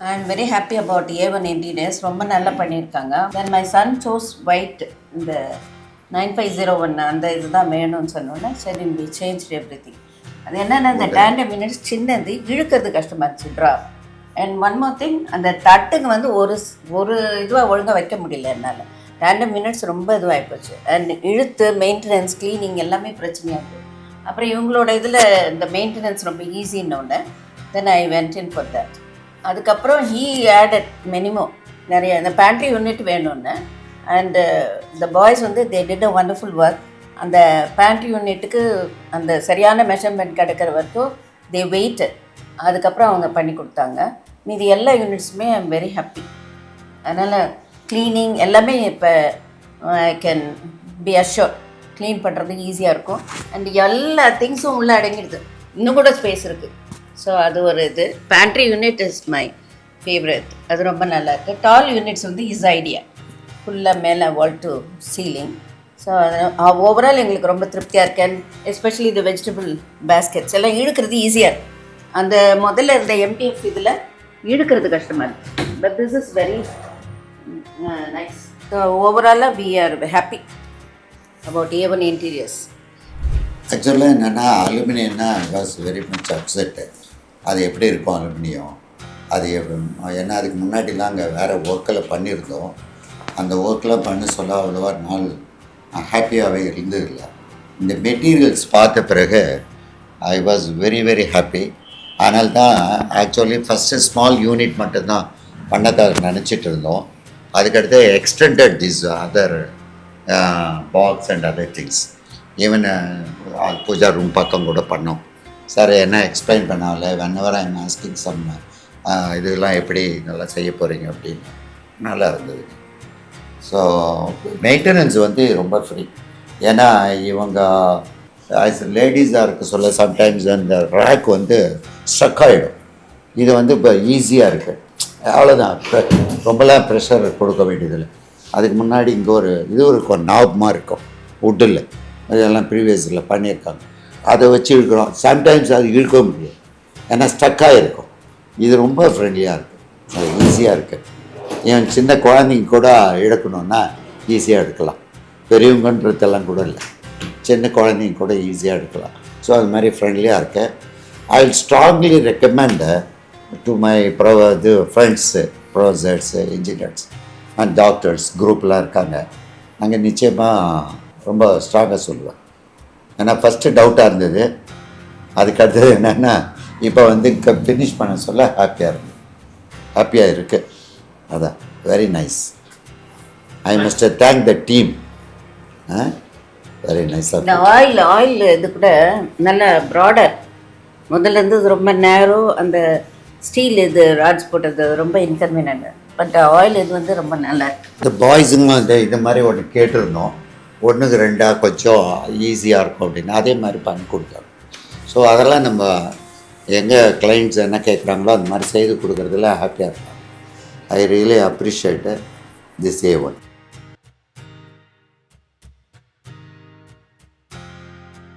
I am very happy about A1 interiors. ரொம்ப நல்லா பண்ணியிருக்காங்க. Then my son chose white. இந்த 9501 அந்த இதுதான் வேணும்னு சொன்னோன்னே சரி we changed everything. அது என்னென்னா இந்த டேண்டம் மினிட்ஸ் சின்னது இழுக்கிறது கஷ்டமாக இருந்துச்சு draw. And one more thing அந்த தட்டுங்க வந்து ஒரு இதுவாக ஒழுங்காக வைக்க முடியல என்னால். டேண்டம் மினிட்ஸ் ரொம்ப இதுவாகி போச்சு. அண்ட் இழுத்து மெயின்டெனன்ஸ் க்ளீனிங் எல்லாமே பிரச்சனையாக இருக்குது. அப்புறம் இவங்களோட இதில் இந்த மெயின்டெனன்ஸ் ரொம்ப ஈஸின்னொன்னே then I went in for that. அதுக்கப்புறம் ஹீ ஆடட் மெனிமோ நிறைய இந்த பேண்ட்ரி யூனிட் வேணும்னு. அண்டு த பாய்ஸ் வந்து they did a wonderful work. அந்த பேண்ட்ரி யூனிட்டுக்கு அந்த சரியான மெஷர்மெண்ட் கிடைக்கிற வரைக்கும் தே வெயிட்டு. அதுக்கப்புறம் அவங்க பண்ணி கொடுத்தாங்க. மீதி எல்லா யூனிட்ஸுமே ஐ எம் வெரி ஹாப்பி. அதனால் க்ளீனிங் எல்லாமே இப்போ I can be assured clean பண்ணுறதுக்கு ஈஸியாக இருக்கும். அண்ட் எல்லா திங்ஸும் உள்ளே அடங்கிடுது. இன்னும் கூட ஸ்பேஸ் இருக்குது. ஸோ அது ஒரு இது. Pantry unit is my favourite. அது ரொம்ப நல்லாயிருக்கு. டால் யூனிட்ஸ் வந்து இஸ் ஐடியா ஃபுல்லாக மேலே வால் டு சீலிங். ஸோ ஓவரால் எங்களுக்கு ரொம்ப திருப்தியாக இருக்கு. அண்ட் எஸ்பெஷலி இந்த வெஜிடபிள் பேஸ்கெட்ஸ் எல்லாம் இழுக்கிறது ஈஸியாக இருக்குது. அந்த முதல்ல இருந்த எம்டிஎஃப் இதில் இழுக்கிறது கஷ்டமாக இருக்குது. But this is very nice. So ஓவராலாக we are happy about A1 interiors. ஆக்சுவலாக என்னென்னா அலுமினியம்னா I was very much upset. அது எப்படி இருக்கும் அலுமினியம் அது ஏன்னா அதுக்கு முன்னாடிலாம் அங்கே வேறு ஒர்க்கில் பண்ணியிருந்தோம். அந்த ஒர்க்கெலாம் பண்ண சொல்ல அவ்வளோவா நாள் ஹாப்பியாகவே இருந்ததில்லை. இந்த மெட்டீரியல்ஸ் பார்த்த பிறகு ஐ வாஸ் வெரி வெரி ஹாப்பி. அதனால தான் ஆக்சுவலி ஃபஸ்ட்டு ஸ்மால் யூனிட் மட்டும்தான் பண்ணதாக நினச்சிட்டு இருந்தோம். அதுக்கடுத்து extended this other box and other things. Even puja room பக்கம் கூட பண்ணோம். சார் என்ன எக்ஸ்பிளைன் பண்ணால whenever I am asking some இதெல்லாம் எப்படி நல்லா செய்ய போகிறீங்க அப்படின்னு நல்லா இருந்தது. ஸோ மெயின்டெனன்ஸ் வந்து ரொம்ப ஃப்ரீ. ஏன்னா இவங்க லேடிஸாக இருக்க சொல்ல சம்டைம்ஸ் அந்த ரேக் வந்து ஸ்ட்ரக் ஆகிடும். இது வந்து இப்போ ஈஸியாக இருக்குது. அவ்வளோதான். ரொம்பலாம் ப்ரெஷர் கொடுக்க வேண்டியதில்லை. அதுக்கு முன்னாடி இங்கே ஒரு இது இருக்கும் நாப்மாக இருக்கும் வுட்டில். அதெல்லாம் ப்ரீவியஸில் பண்ணியிருக்காங்க. அதை வச்சு இழுக்கிறோம். சம்டைம்ஸ் அது இழுக்க முடியாது ஏன்னா ஸ்டக்காக இருக்கும். இது ரொம்ப ஃப்ரெண்ட்லியாக இருக்குது. அது ஈஸியாக இருக்குது. ஏன் சின்ன குழந்தைங்க கூட இழக்கணுன்னா ஈஸியாக எடுக்கலாம். பெரியவங்கன்றதெல்லாம் கூட இல்லை, சின்ன குழந்தைங்க கூட ஈஸியாக எடுக்கலாம். ஸோ அது மாதிரி ஃப்ரெண்ட்லியாக இருக்கு. I will strongly recommend to my friends professors engineers and doctors குரூப்லாம் இருக்காங்க. அங்கே நிச்சயமாக ரொம்ப ஸ்ட்ராங்காக சொல்லுவேன். ஏன்னா ஃபஸ்ட்டு டவுட்டாக இருந்தது. அதுக்கடுத்தது என்னென்னா இப்போ வந்து ஃபினிஷ் பண்ண சொல்ல ஹாப்பியாக இருக்குது. அதான் very nice. I must thank the team. Very nice. இந்த ஆயில் இது கூட நல்ல ப்ராடர். முதல்ல இருந்து ரொம்ப நேரோ அந்த ஸ்டீல் இது ராட்ஸ் போட்டது ரொம்ப இன்கன்வீனியன்ட். பட் ஆயில் இது வந்து ரொம்ப நல்லா இருக்குது. இந்த பாய்ஸுங்க இந்த இது மாதிரி ஒன்று கேட்டிருந்தோம். 1க்கு 2 கொஞ்சம் ஈஸியாக இருக்கும் அப்படின்னு அதே மாதிரி பண்ணி கொடுத்தாங்க. ஸோ அதெல்லாம் நம்ம எங்கள் கிளைண்ட்ஸ் என்ன கேட்குறாங்களோ அந்த மாதிரி செய்து கொடுக்குறதுல ஹாப்பியாக இருக்காங்க. I really appreciate this A1.